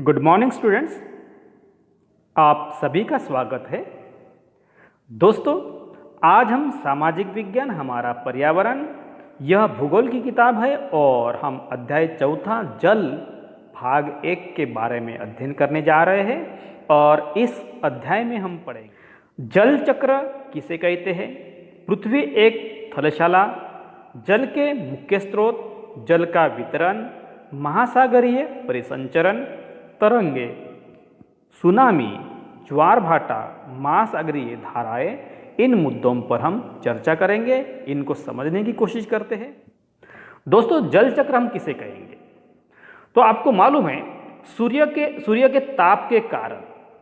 Good morning students, आप सभी का स्वागत है। दोस्तों, आज हम सामाजिक विज्ञान हमारा पर्यावरण यह भूगोल की किताब है और हम अध्याय चौथा जल भाग 1 के बारे में अध्ययन करने जा रहे हैं। और इस अध्याय में हम पढ़ेंगे जल चक्र किसे कहते हैं, पृथ्वी एक थलशाला, जल के मुख्य स्रोत, जल का वितरण, महासागरीय परिसंचरण, तरंगे, सुनामी, ज्वार भाटा, महासागरीय धाराएं, इन मुद्दों पर हम चर्चा करेंगे। इनको समझने की कोशिश करते हैं। दोस्तों, जल चक्र हम किसे कहेंगे? तो आपको मालूम है सूर्य के ताप के कारण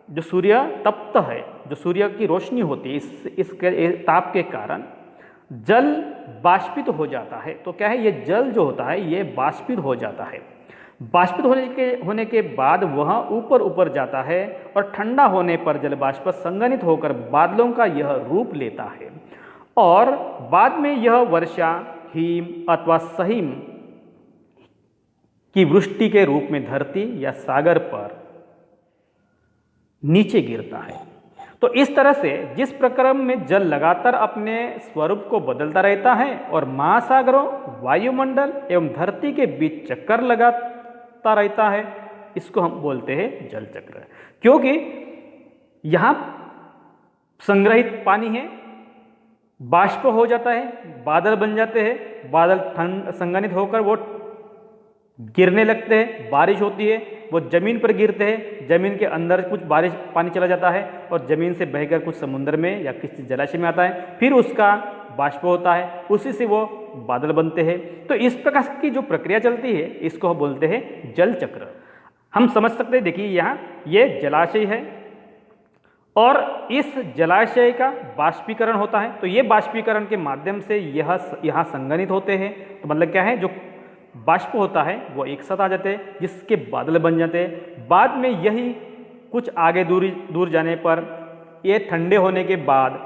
जो सूर्य तप्त है, जो सूर्य की रोशनी होती है, इसके ताप के कारण जल बाष्पित हो जाता है। तो क्या है, ये जल जो होता है ये बाष्पित हो जाता है। बाष्पित होने के बाद वह ऊपर जाता है और ठंडा होने पर जल बाष्प संघनित होकर बादलों का यह रूप लेता है और बाद में यह वर्षा, हिम अथवा सहिम की वृष्टि के रूप में धरती या सागर पर नीचे गिरता है। तो इस तरह से जिस प्रक्रम में जल लगातार अपने स्वरूप को बदलता रहता है और महासागरों, वायुमंडल एवं धरती के बीच चक्कर लगाता रहता है, इसको हम बोलते हैं जल चक्र। क्योंकि यहाँ संग्रहित पानी है, बाष्प हो जाता है, बादल बन जाते हैं, बादल संघनित होकर वो गिरने लगते हैं, बारिश होती है, वो जमीन पर गिरते हैं, जमीन के अंदर कुछ बारिश पानी चला जाता है और जमीन से बहकर कुछ समुद्र में या किसी जलाशय में आता है, फिर उसका बाष्प होता है, उसी से वो बादल बनते हैं। तो इस प्रकार की जो प्रक्रिया चलती है इसको हम बोलते हैं जल चक्र। हम समझ सकते हैं, देखिए यहाँ ये जलाशय है और इस जलाशय का बाष्पीकरण होता है। तो ये बाष्पीकरण के माध्यम से यहाँ संघनित होते हैं। तो मतलब क्या है, जो बाष्प होता है वो एक साथ आ जाते हैं, जिसके बादल बन जाते हैं। बाद में यही कुछ आगे दूर जाने पर ये ठंडे होने के बाद,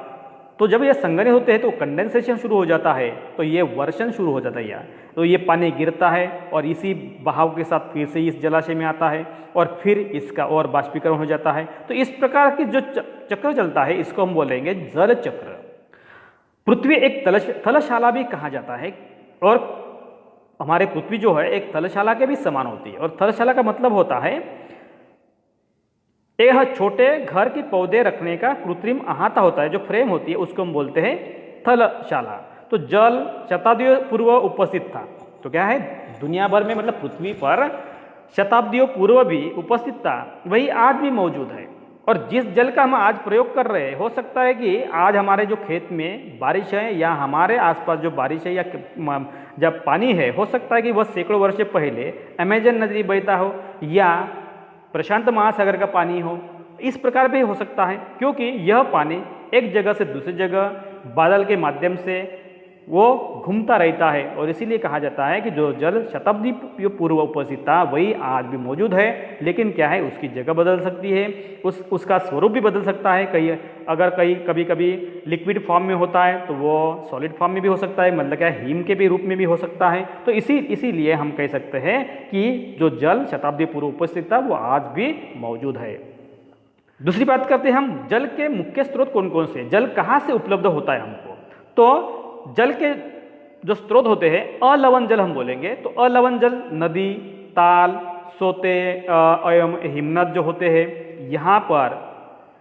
तो जब ये संघनित होते हैं तो कंडेंसेशन शुरू हो जाता है, तो ये वर्षण शुरू हो जाता है यार। तो ये पानी गिरता है और इसी बहाव के साथ फिर से इस जलाशय में आता है और फिर इसका और बाष्पीकरण हो जाता है। तो इस प्रकार की जो चक्र चलता है इसको हम बोलेंगे जल चक्र। पृथ्वी एक थलशाला भी कहा जाता है और हमारे पृथ्वी जो है एक थलशाला के भी समान होती है। और थलशाला का मतलब होता है यह छोटे घर के पौधे रखने का कृत्रिम अहाता होता है, जो फ्रेम होती है उसको हम बोलते हैं थलशाला। तो जल शताब्दियों पूर्व उपस्थित था। तो क्या है, दुनिया भर में मतलब पृथ्वी पर शताब्दियों पूर्व भी उपस्थित था, वही आज भी मौजूद है। और जिस जल का हम आज प्रयोग कर रहे हैं, हो सकता है कि आज हमारे जो खेत में बारिश है या हमारे आसपास जो बारिश है या जब पानी है, हो सकता है कि वह सैकड़ों वर्ष पहले अमेजन नदी बहता हो या प्रशांत महासागर का पानी हो। इस प्रकार भी हो सकता है, क्योंकि यह पानी एक जगह से दूसरी जगह बादल के माध्यम से वो घूमता रहता है। और इसीलिए कहा जाता है कि जो जल शताब्दी पूर्व उपस्थित था वही आज भी मौजूद है। लेकिन क्या है, उसकी जगह बदल सकती है, उसका स्वरूप भी बदल सकता है। कभी कभी लिक्विड फॉर्म में होता है तो वो सॉलिड फॉर्म में भी हो सकता है, मतलब क्या हिम के भी रूप में भी हो सकता है। तो इसीलिए हम कह सकते हैं कि जो जल शताब्दी पूर्व उपस्थित था वो आज भी मौजूद है। दूसरी बात करते हैं हम, जल के मुख्य स्रोत कौन कौन से, जल कहाँ से उपलब्ध होता है हमको। तो जल के जो स्रोत होते हैं, अलवण जल हम बोलेंगे। तो अलवण जल नदी, ताल, सोते एवं हिमनद जो होते हैं, यहाँ पर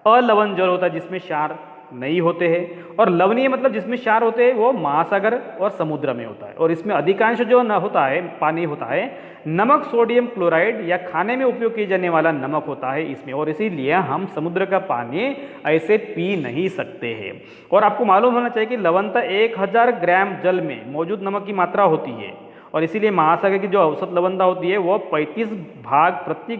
अलवण जल होता है जिसमें क्षार नहीं होते हैं। और लवणीय मतलब जिसमें क्षार होते हैं वो महासागर और समुद्र में होता है। और इसमें अधिकांश जो न होता है पानी होता है नमक, सोडियम क्लोराइड या खाने में उपयोग किए जाने वाला नमक होता है इसमें। और इसीलिए हम समुद्र का पानी ऐसे पी नहीं सकते हैं। और आपको मालूम होना चाहिए कि लवणता 1000 ग्राम जल में मौजूद नमक की मात्रा होती है। और इसीलिए महासागर की जो औसत लवणता होती है वो 35 भाग प्रति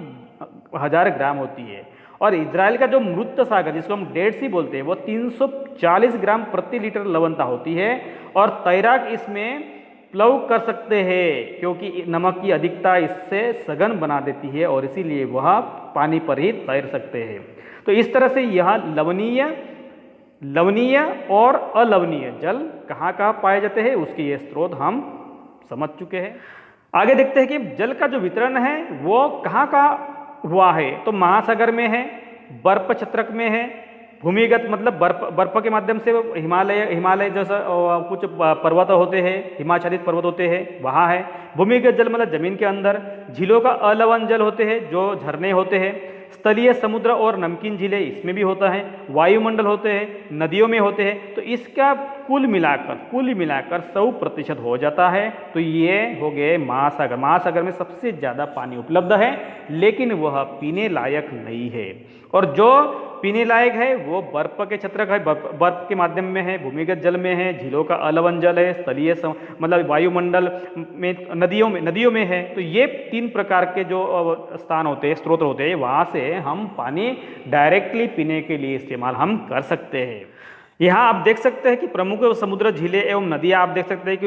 1000 ग्राम होती है। और इजराइल का जो मृत सागर जिसको हम डेड सी बोलते हैं वो 340 ग्राम प्रति लीटर लवणता होती है। और तैराक इसमें प्लव कर सकते हैं, क्योंकि नमक की अधिकता इससे सघन बना देती है और इसीलिए वह पानी पर ही तैर सकते हैं। तो इस तरह से यह लवणीय और अलवणीय जल कहाँ कहाँ पाए जाते हैं उसके ये स्रोत हम समझ चुके हैं। आगे देखते हैं कि जल का जो वितरण है वो कहाँ कहाँ हुआ है तो महासागर में है, बर्फ छत्रक में है, भूमिगत मतलब बर्फ के माध्यम से हिमालय जैसा कुछ पर्वत होते हैं, हिमाच्छादित पर्वत होते हैं, वहाँ है। भूमिगत जल मतलब जमीन के अंदर, झीलों का अलवण जल होते हैं जो झरने होते हैं, स्थलीय समुद्र और नमकीन झीलें इसमें भी होता है, वायुमंडल होते हैं, नदियों में होते हैं। तो इसका कुल मिलाकर 100% हो जाता है। तो ये हो गए महासागर। महासागर में सबसे ज़्यादा पानी उपलब्ध है, लेकिन वह पीने लायक नहीं है। और जो पीने लायक है वो बर्फ के छत्रक है, बर्फ के माध्यम में है, भूमिगत जल में है, झीलों का अलवण जल है, स्थलीय मतलब वायुमंडल में, नदियों में है। तो ये 3 प्रकार के जो स्थान होते हैं, स्रोत होते हैं, वहाँ से हम पानी डायरेक्टली पीने के लिए इस्तेमाल हम कर सकते हैं। यहाँ आप देख सकते हैं कि प्रमुख समुद्र, झीलें एवं नदियाँ आप देख सकते हैं कि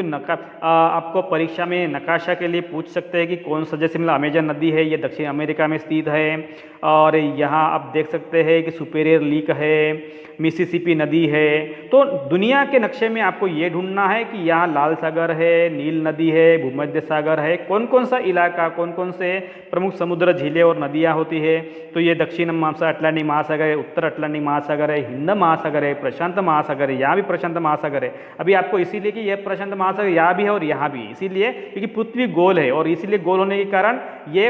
आपको परीक्षा में नक्शा के लिए पूछ सकते हैं कि कौन सा, जैसे मतलब अमेजन नदी है, ये दक्षिण अमेरिका में स्थित है। और यहाँ आप देख सकते हैं कि सुपेरियर लीक है, मिसिसिपी नदी है। तो दुनिया के नक्शे में आपको ये ढूंढना है कि यहाँ लाल सागर है, नील नदी है, भूमध्य सागर है, कौन कौन सा इलाका, कौन कौन से प्रमुख समुद्र, झीलें और नदियाँ होती है। तो ये दक्षिण अटलांटिक महासागर है, उत्तर अटलांटिक महासागर है, हिंद महासागर है, प्रशांत महासागर है, यहाँ भी प्रशांत महासागर है। अभी आपको इसीलिए कि यह प्रशांत महासागर यहाँ भी है और यहाँ भी, इसीलिए क्योंकि पृथ्वी गोल है, और इसीलिए गोल होने के कारण ये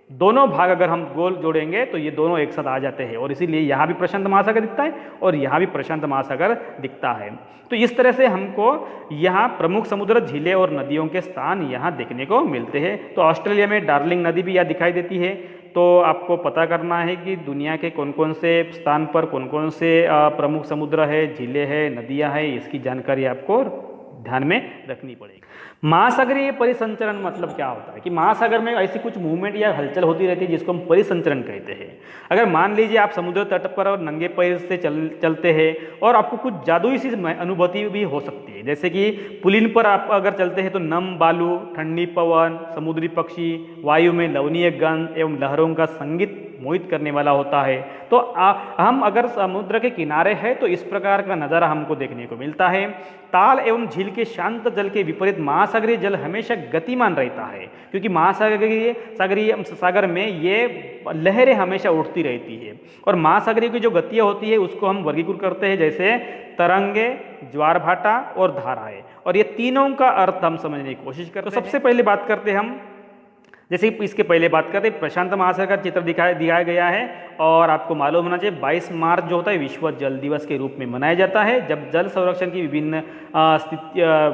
दोनों भाग अगर हम गोल जोड़ेंगे तो ये दोनों एक साथ आ जाते हैं, और इसीलिए यहाँ भी प्रशांत महासागर दिखता है और यहाँ भी प्रशांत महासागर दिखता है। तो इस तरह से हमको यहाँ प्रमुख समुद्र, झीलें और नदियों के स्थान यहाँ देखने को मिलते हैं। तो ऑस्ट्रेलिया में डार्लिंग नदी भी यहाँ दिखाई देती है। तो आपको पता करना है कि दुनिया के कौन कौन से स्थान पर कौन कौन से प्रमुख समुद्र है, झीलें है, नदियाँ है, इसकी जानकारी आपको ध्यान में रखनी पड़ेगी। महासागरीय परिसंचरण मतलब क्या होता है कि महासागर में ऐसी कुछ मूवमेंट या हलचल होती रहती है जिसको हम परिसंचरण कहते हैं। अगर मान लीजिए आप समुद्र तट पर और नंगे पैर से चलते हैं और आपको कुछ जादुई सी अनुभूति भी हो सकती है, जैसे कि पुलिन पर आप अगर चलते हैं तो नम बालू, ठंडी पवन, समुद्री पक्षी, वायु में लवणीय गंध एवं लहरों का संगीत मोहित करने वाला होता है। तो हम अगर समुद्र के किनारे हैं तो इस प्रकार का नज़ारा हमको देखने को मिलता है। ताल एवं झील के शांत जल के विपरीत महासागरीय जल हमेशा गतिमान रहता है, क्योंकि सागर में ये लहरें हमेशा उठती रहती है। और महासागरीय की जो गतियाँ होती है उसको हम वर्गीकृत करते हैं, जैसे तरंगे, ज्वार भाटा और धाराएं। और ये तीनों का अर्थ हम समझने की कोशिश करते हैं। तो सबसे पहले बात करते हैं हम, जैसे इसके पहले बात करते हैं, प्रशांत महासागर का चित्र दिखाया गया है। और आपको मालूम होना चाहिए 22 मार्च जो होता है विश्व जल दिवस के रूप में मनाया जाता है, जब जल संरक्षण की विभिन्न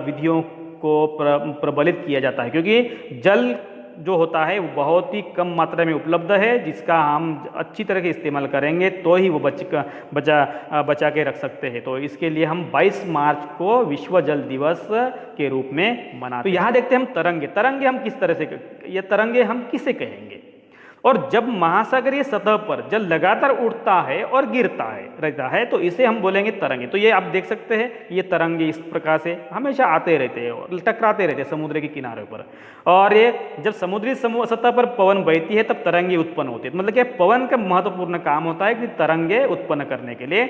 विधियों को प्रबलित किया जाता है, क्योंकि जल जो होता है वो बहुत ही कम मात्रा में उपलब्ध है, जिसका हम अच्छी तरह से इस्तेमाल करेंगे तो ही वो बचा के रख सकते हैं। तो इसके लिए हम 22 मार्च को विश्व जल दिवस के रूप में मनाते हैं। तो यहाँ देखते हैं हम तरंगे हम किस तरह से, ये तरंगे हम किसे कहेंगे। और जब महासागरीय सतह पर जल लगातार उठता है और गिरता है रहता है तो इसे हम बोलेंगे तरंगे। तो ये आप देख सकते हैं, ये तरंगे इस प्रकार से हमेशा आते रहते हैं और टकराते रहते हैं समुद्र के किनारे पर। और ये जब समुद्री सतह पर पवन बहती है तब तरंगे उत्पन्न होती है। मतलब कि पवन का महत्वपूर्ण काम होता है कि तरंगे उत्पन्न करने के लिए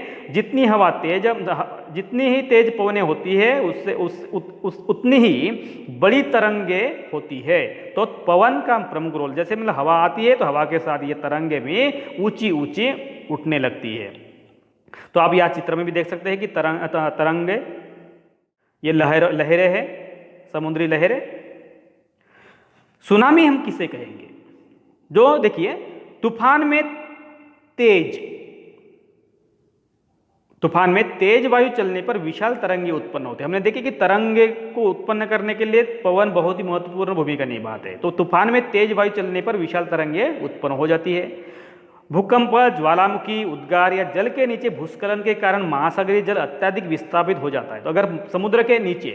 जितनी ही तेज पवनें होती है उससे उतनी ही बड़ी तरंगे होती है। तो पवन का प्रमुख रोल, जैसे मतलब हवा आती है तो हवा के साथ ये तरंगे भी ऊंची ऊंची उठने लगती है। तो आप यहाँ चित्र में भी देख सकते हैं कि तरंगे, ये लहरें हैं, समुद्री लहरें। सुनामी हम किसे कहेंगे? जो देखिए तूफान में तेज वायु चलने पर विशाल तरंगे उत्पन्न होते हैं। हमने देखे कि तरंगे को उत्पन्न करने के लिए पवन बहुत ही महत्वपूर्ण भूमिका निभाते हैं। तो तूफान में तेज वायु चलने पर विशाल तरंगे उत्पन्न हो जाती है। भूकंप, ज्वालामुखी, उद्गार या जल के नीचे भूस्खलन के कारण महासागरीय जल अत्यधिक विस्थापित हो जाता है। तो अगर समुद्र के नीचे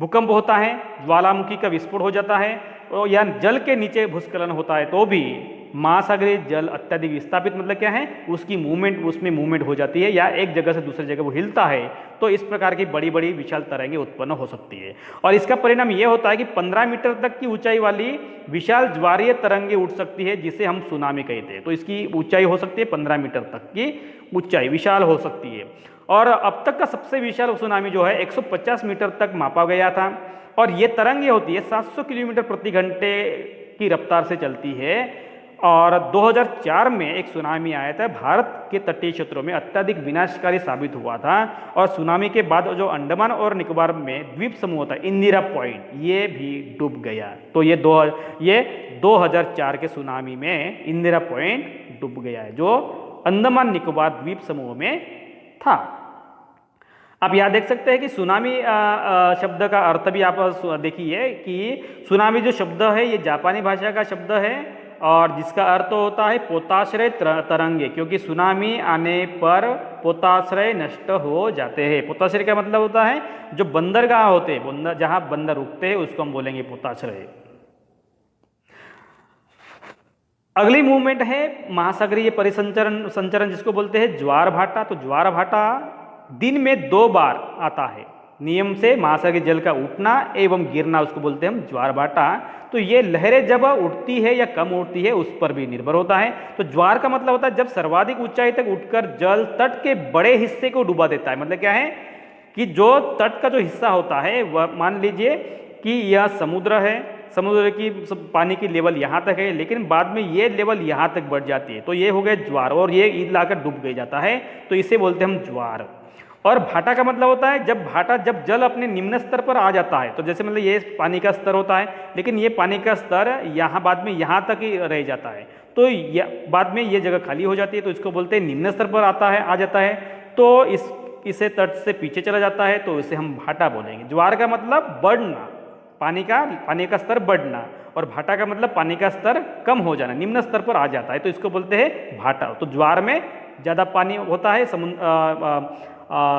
भूकंप होता है, ज्वालामुखी का विस्फोट हो जाता है या जल के नीचे भूस्खलन होता है तो भी महासागरीय जल अत्यधिक विस्थापित, मतलब क्या है, उसमें मूवमेंट हो जाती है या एक जगह से दूसरी जगह वो हिलता है। तो इस प्रकार की बड़ी बड़ी विशाल तरंगें उत्पन्न हो सकती है। और इसका परिणाम ये होता है कि 15 मीटर तक की ऊंचाई वाली विशाल ज्वारीय तरंगें उठ सकती है, जिसे हम सुनामी कहते हैं। तो इसकी ऊंचाई हो सकती है 15 मीटर तक की ऊंचाई विशाल हो सकती है। और अब तक का सबसे विशाल सुनामी जो है 150 मीटर तक मापा गया था। और ये तरंगें होती है 700 किलोमीटर प्रति घंटे की रफ्तार से चलती है और 2004 में एक सुनामी आया था, भारत के तटीय क्षेत्रों में अत्यधिक विनाशकारी साबित हुआ था। और सुनामी के बाद जो अंडमान और निकोबार में द्वीप समूह था इंदिरा पॉइंट, ये भी डूब गया। तो ये 2004 के सुनामी में इंदिरा पॉइंट डूब गया है, जो अंडमान निकोबार द्वीप समूह में था। आप यहाँ देख सकते हैं कि सुनामी शब्द का अर्थ भी आप देखिए कि सुनामी जो शब्द है ये जापानी भाषा का शब्द है और जिसका अर्थ होता है पोताश्रय तरंगे, क्योंकि सुनामी आने पर पोताश्रय नष्ट हो जाते हैं। पोताश्रय का मतलब होता है जो बंदरगाह होते हैं, जहां बंदर रुकते हैं उसको हम बोलेंगे पोताश्रय। अगली मूवमेंट है महासागरीय परिसंचरण जिसको बोलते हैं ज्वार भाटा। तो ज्वार भाटा दिन में 2 बार आता है नियम से, महासागरीय जल का उठना एवं गिरना उसको बोलते हैं हम ज्वार भाटा। तो ये लहरें जब उठती है या कम उठती है उस पर भी निर्भर होता है। तो ज्वार का मतलब होता है जब सर्वाधिक ऊंचाई तक उठकर जल तट के बड़े हिस्से को डुबा देता है। मतलब क्या है कि जो तट का जो हिस्सा होता है वह मान लीजिए कि यह समुद्र है, समुद्र की पानी की लेवल यहाँ तक है, लेकिन बाद में ये लेवल यहाँ तक बढ़ जाती है, तो ये हो गया ज्वार और ये ईद लाकर डूब गई जाता है, तो इसे बोलते हैं हम ज्वार। और भाटा का मतलब होता है जब जल अपने निम्न स्तर पर आ जाता है, तो जैसे मतलब ये पानी का स्तर होता है, लेकिन ये पानी का स्तर यहाँ बाद में यहाँ तक ही रह जाता है, तो बाद में ये जगह खाली हो जाती है, तो इसको बोलते हैं निम्न स्तर पर आ जाता है, तो इसे तट से पीछे चला जाता है, तो इसे हम भाटा बोलेंगे। ज्वार का मतलब बढ़ना, पानी का स्तर बढ़ना, और भाटा का मतलब पानी का स्तर कम हो जाना, निम्न स्तर पर आ जाता है, तो इसको बोलते हैं भाटा। तो ज्वार में ज़्यादा पानी होता है,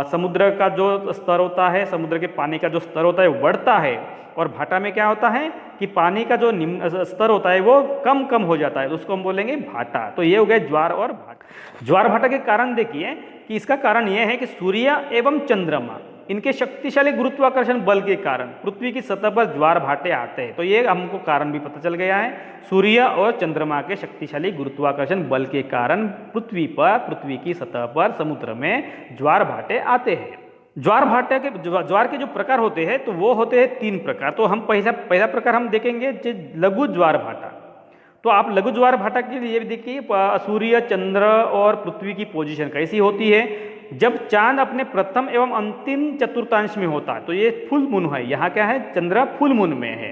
समुद्र का जो स्तर होता है, समुद्र के पानी का जो स्तर होता है वो बढ़ता है, और भाटा में क्या होता है कि पानी का जो निम्न स्तर होता है वो कम हो जाता है, तो उसको हम बोलेंगे भाटा। तो ये हो गया ज्वार और भाटा। ज्वार भाटा के कारण देखिए कि इसका कारण ये है कि सूर्य एवं चंद्रमा इनके शक्तिशाली गुरुत्वाकर्षण बल के कारण पृथ्वी की सतह पर ज्वार भाटे आते हैं। तो ये हमको कारण भी पता चल गया है, सूर्य और चंद्रमा के शक्तिशाली गुरुत्वाकर्षण बल के कारण पृथ्वी की सतह पर समुद्र में ज्वार भाटे आते हैं। ज्वार के जो प्रकार होते हैं तो वो होते हैं 3 प्रकार। तो हम पहला प्रकार हम देखेंगे लघु ज्वार भाटा। तो आप लघु ज्वार भाटा के लिए भी देखिए सूर्य, चंद्र और पृथ्वी की पोजीशन कैसी होती है। जब चांद अपने प्रथम एवं अंतिम चतुर्थांश में होता है, तो ये फुल मून है, यहाँ क्या है चंद्र फुल मून में है,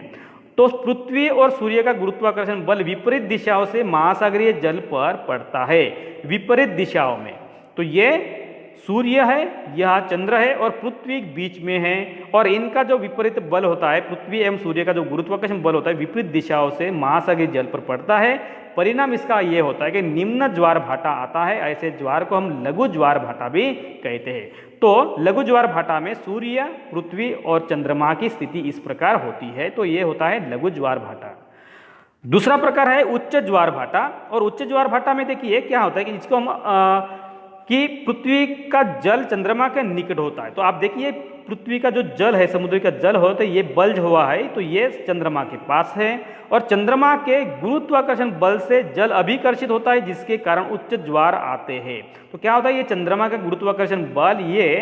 तो पृथ्वी और सूर्य का गुरुत्वाकर्षण बल विपरीत दिशाओं से महासागरीय जल पर पड़ता है, विपरीत दिशाओं में। तो ये सूर्य है, यह चंद्र है और पृथ्वी बीच में है, और इनका जो विपरीत बल होता है, पृथ्वी एवं सूर्य का जो गुरुत्वाकर्षण बल होता है विपरीत दिशाओं से महासागरीय जल पर पड़ता है। परिणाम इसका ये होता है कि निम्न ज्वार भाटा आता है। ऐसे ज्वार को हम लघु ज्वार भाटा भी कहते हैं। तो लघु ज्वार भाटा में सूर्य, पृथ्वी और चंद्रमा की स्थिति इस प्रकार होती है। तो ये होता है लघु ज्वार भाटा। दूसरा प्रकार है उच्च ज्वार भाटा। और उच्च ज्वार भाटा में देखिए क्या होता है कि जिसको हम कि पृथ्वी का जल चंद्रमा के निकट होता है। तो आप देखिए पृथ्वी का जो जल है, समुद्र का जल होता है, ये बल्ज हुआ है, तो ये चंद्रमा के पास है, और चंद्रमा के गुरुत्वाकर्षण बल से जल अभिकर्षित होता है, जिसके कारण उच्च ज्वार आते हैं। तो क्या होता है, ये चंद्रमा का गुरुत्वाकर्षण बल ये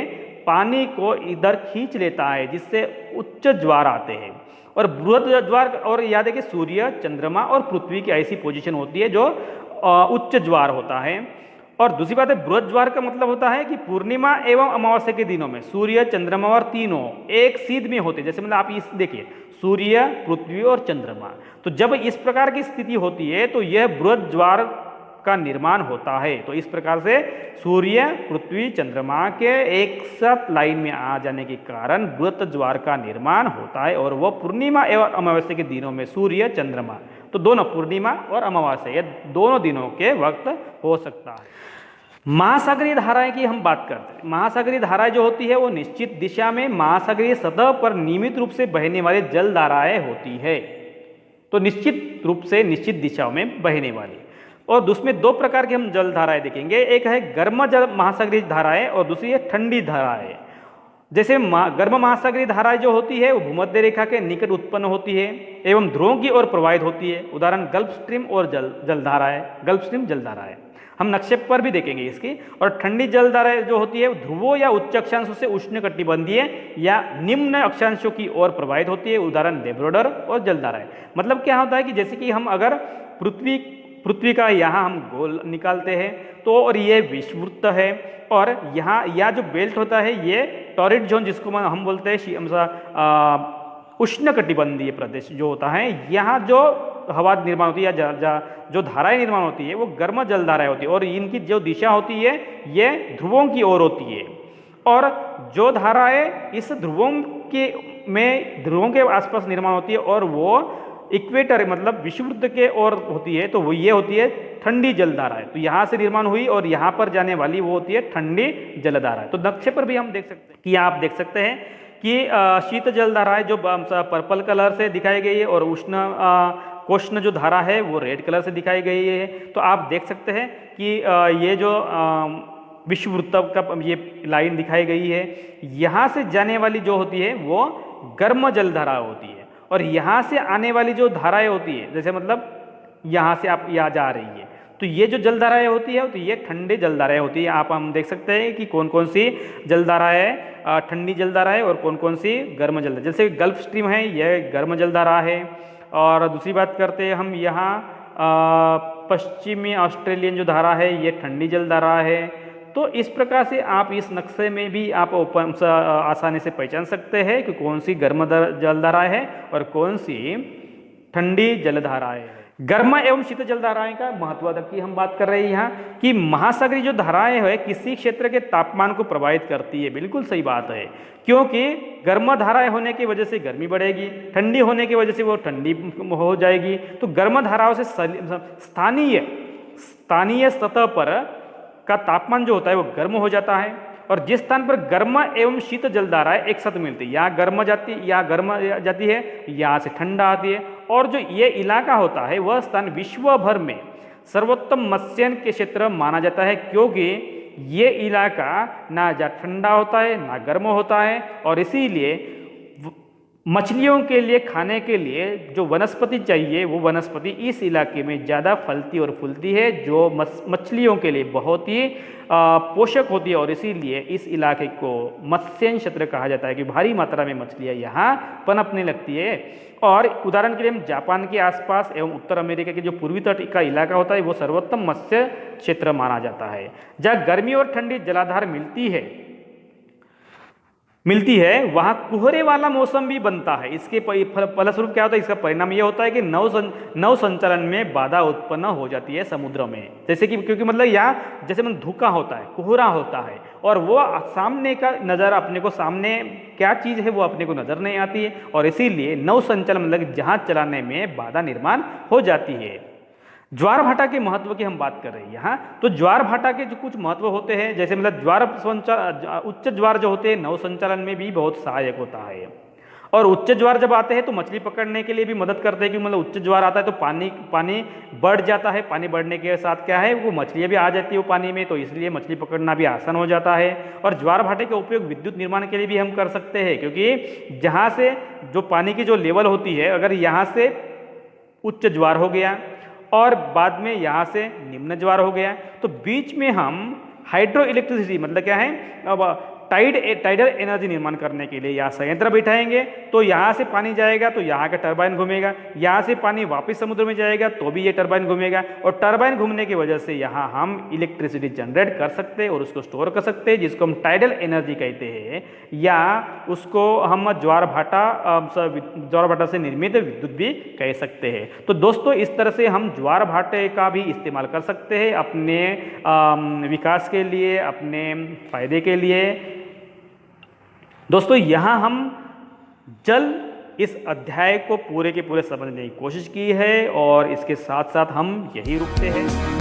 पानी को इधर खींच लेता है, जिससे उच्च ज्वार आते हैं। और बृहद ज्वार, और याद है कि सूर्य, चंद्रमा और पृथ्वी की ऐसी पोजीशन होती है जो उच्च ज्वार होता है। और दूसरी बात है बृहद ज्वार का मतलब होता है कि पूर्णिमा एवं अमावस्या के दिनों में सूर्य, चंद्रमा और तीनों एक सीध में होते हैं। जैसे मतलब आप इस देखिए सूर्य, पृथ्वी और चंद्रमा, तो जब इस प्रकार की स्थिति होती है तो यह बृहद ज्वार का निर्माण होता है। तो इस प्रकार से सूर्य, पृथ्वी, चंद्रमा के एक साथ लाइन में आ जाने के कारण बृहद ज्वार का निर्माण होता है, और वह पूर्णिमा एवं अमावस्या के दिनों में सूर्य, चंद्रमा, तो दोनों पूर्णिमा और अमावस्या ये दोनों दिनों के वक्त हो सकता है। महासागरीय धाराएं की हम बात करते हैं। महासागरीय धाराएं जो होती है वो निश्चित दिशा में महासागरीय सतह पर नियमित रूप से बहने वाली जल धाराएं होती है। तो निश्चित रूप से निश्चित दिशाओं में बहने वाली, और उसमें 2 प्रकार की हम जल धाराएं देखेंगे। एक है गर्म जल महासागरीय धाराएं और दूसरी है ठंडी धाराएं। जैसे गर्म महासागरीय धाराएं जो होती है वो भूमध्य रेखा के निकट उत्पन्न होती है एवं ध्रुवों की ओर प्रवाहित होती है। उदाहरण गल्फ स्ट्रीम और जलधाराएं, गल्फ स्ट्रीम जलधाराएं हम नक्शे पर भी देखेंगे इसकी। और ठंडी जलधाराएं जो होती है ध्रुवों या उच्च अक्षांशों से उष्णकटिबंधीय या निम्न अक्षांशों की ओर प्रवाहित होती है। उदाहरण लेब्राडोर और जलधाराएं। मतलब क्या होता है कि जैसे कि हम अगर पृथ्वी पृथ्वी का यहाँ हम गोल निकालते हैं तो, और ये विषुववृत्त है, और यहाँ यह जो बेल्ट होता है ये टॉरिड जोन जिसको हम बोलते हैं उष्णकटिबंधीय प्रदेश जो होता है, यहाँ जो हवा निर्माण होती है या जो धाराएं निर्माण होती है वो गर्म जल धाराएं होती है, और इनकी जो दिशा होती है ये ध्रुवों की ओर होती है, और जो धाराएं इस ध्रुवों के आसपास निर्माण होती है और वो इक्वेटर मतलब विषुववृत्त के ओर होती है, तो वो ये होती है ठंडी जलधाराएं। तो यहाँ से निर्माण हुई और यहाँ पर जाने वाली वो होती है ठंडी जलधाराएं। तो नक्शे पर भी हम देख सकते हैं कि आप देख सकते हैं कि शीत जलधाराएं जो पर्पल कलर से दिखाई गई है, और कोष्ण जो धारा है वो रेड कलर से दिखाई गई है। तो आप देख सकते हैं कि ये जो विषुववृत्त का ये लाइन दिखाई गई है, यहाँ से जाने वाली जो होती है वो गर्म जलधारा होती है, और यहाँ से आने वाली जो धाराएं होती है, जैसे मतलब यहाँ से आप यहाँ जा रही है, तो ये जो जलधाराएं होती है तो ये ठंडी जलधाराएं होती है। आप हम देख सकते हैं कि कौन कौन सी जलधाराएं ठंडी जलधारा है और कौन कौन सी गर्म जलधारा। जैसे गल्फ स्ट्रीम है, यह गर्म जलधारा है। और दूसरी बात करते हैं हम यहाँ पश्चिमी ऑस्ट्रेलियन जो धारा है ये ठंडी जलधारा है। तो इस प्रकार से आप इस नक्शे में भी आप आसानी से पहचान सकते हैं कि कौन सी गर्म जलधारा है और कौन सी ठंडी जलधाराएं है। गर्म एवं शीत जलधाराएं का महत्व की हम बात कर रहे हैं यहाँ कि महासागरीय जो धाराएं है किसी क्षेत्र के तापमान को प्रभावित करती है। बिल्कुल सही बात है, क्योंकि गर्म धाराएं होने की वजह से गर्मी बढ़ेगी, ठंडी होने की वजह से वो ठंडी हो जाएगी। तो गर्म धाराओं से स्थानीय सतह पर का तापमान जो होता है वो गर्म हो जाता है, और जिस स्थान पर गर्म एवं शीत जलधाराएं एक साथ मिलती है, यहाँ गर्म जाती है, यहाँ से ठंडा आती है, और जो ये इलाका होता है वह स्थान विश्व भर में सर्वोत्तम मत्स्यन के क्षेत्र माना जाता है, क्योंकि ये इलाका ना ठंडा होता है ना गर्म होता है, और इसीलिए मछलियों के लिए खाने के लिए जो वनस्पति चाहिए वो वनस्पति इस इलाके में ज़्यादा फलती और फूलती है, जो मछलियों के लिए बहुत ही पोषक होती है, और इसीलिए इस इलाके को मत्स्यन क्षेत्र कहा जाता है कि भारी मात्रा में मछलियाँ यहाँ पनपने लगती है। और उदाहरण के लिए हम जापान के आसपास एवं उत्तर अमेरिका के जो पूर्वी तट का इलाका होता है वो सर्वोत्तम मत्स्य क्षेत्र माना जाता है, जहाँ गर्मी और ठंडी जलाधार मिलती है वहाँ कुहरे वाला मौसम भी बनता है। इसके फलस्वरूप क्या होता है, इसका परिणाम ये होता है कि नौ संचालन में बाधा उत्पन्न हो जाती है समुद्र में। जैसे कि क्योंकि मतलब यहाँ जैसे मतलब धुका होता है, कोहरा होता है, और वो सामने का नज़र अपने को सामने क्या चीज़ है वो अपने को नज़र नहीं आती है, और इसीलिए नौ संचालन मतलब जहाज चलाने में बाधा निर्माण हो जाती है। ज्वार भाटा के महत्व की हम बात कर रहे हैं यहाँ। तो ज्वार भाटा के जो कुछ महत्व होते हैं, जैसे मतलब उच्च ज्वार जो होते हैं नौ संचालन में भी बहुत सहायक होता है, और उच्च ज्वार जब आते हैं तो मछली पकड़ने के लिए भी मदद करते हैं, कि मतलब उच्च ज्वार आता है तो पानी बढ़ जाता है, पानी बढ़ने के साथ क्या है वो मछलियाँ भी आ जाती है वो पानी में, तो इसलिए मछली पकड़ना भी आसान हो जाता है। और ज्वार भाटे का उपयोग विद्युत निर्माण के लिए भी हम कर सकते हैं, क्योंकि जहाँ से जो पानी की जो लेवल होती है, अगर यहाँ से उच्च ज्वार हो गया और बाद में यहाँ से निम्न ज्वार हो गया, तो बीच में हम हाइड्रो इलेक्ट्रिसिटी मतलब क्या है, अब टाइडल एनर्जी निर्माण करने के लिए यहाँ संयंत्र बैठाएंगे, तो यहाँ से पानी जाएगा तो यहाँ का टरबाइन घूमेगा, यहाँ से पानी वापस समुद्र में जाएगा तो भी ये टरबाइन घूमेगा, और टरबाइन घूमने की वजह से यहाँ हम इलेक्ट्रिसिटी जनरेट कर सकते हैं और उसको स्टोर कर सकते हैं, जिसको हम टाइडल एनर्जी कहते हैं, या उसको हम ज्वार भाटा से निर्मित विद्युत भी कह सकते हैं। तो दोस्तों इस तरह से हम ज्वार भाटे का भी इस्तेमाल कर सकते हैं अपने विकास के लिए, अपने फायदे के लिए। दोस्तों यहाँ हम जल इस अध्याय को पूरे के पूरे समझने की कोशिश की है, और इसके साथ साथ हम यही रुकते हैं।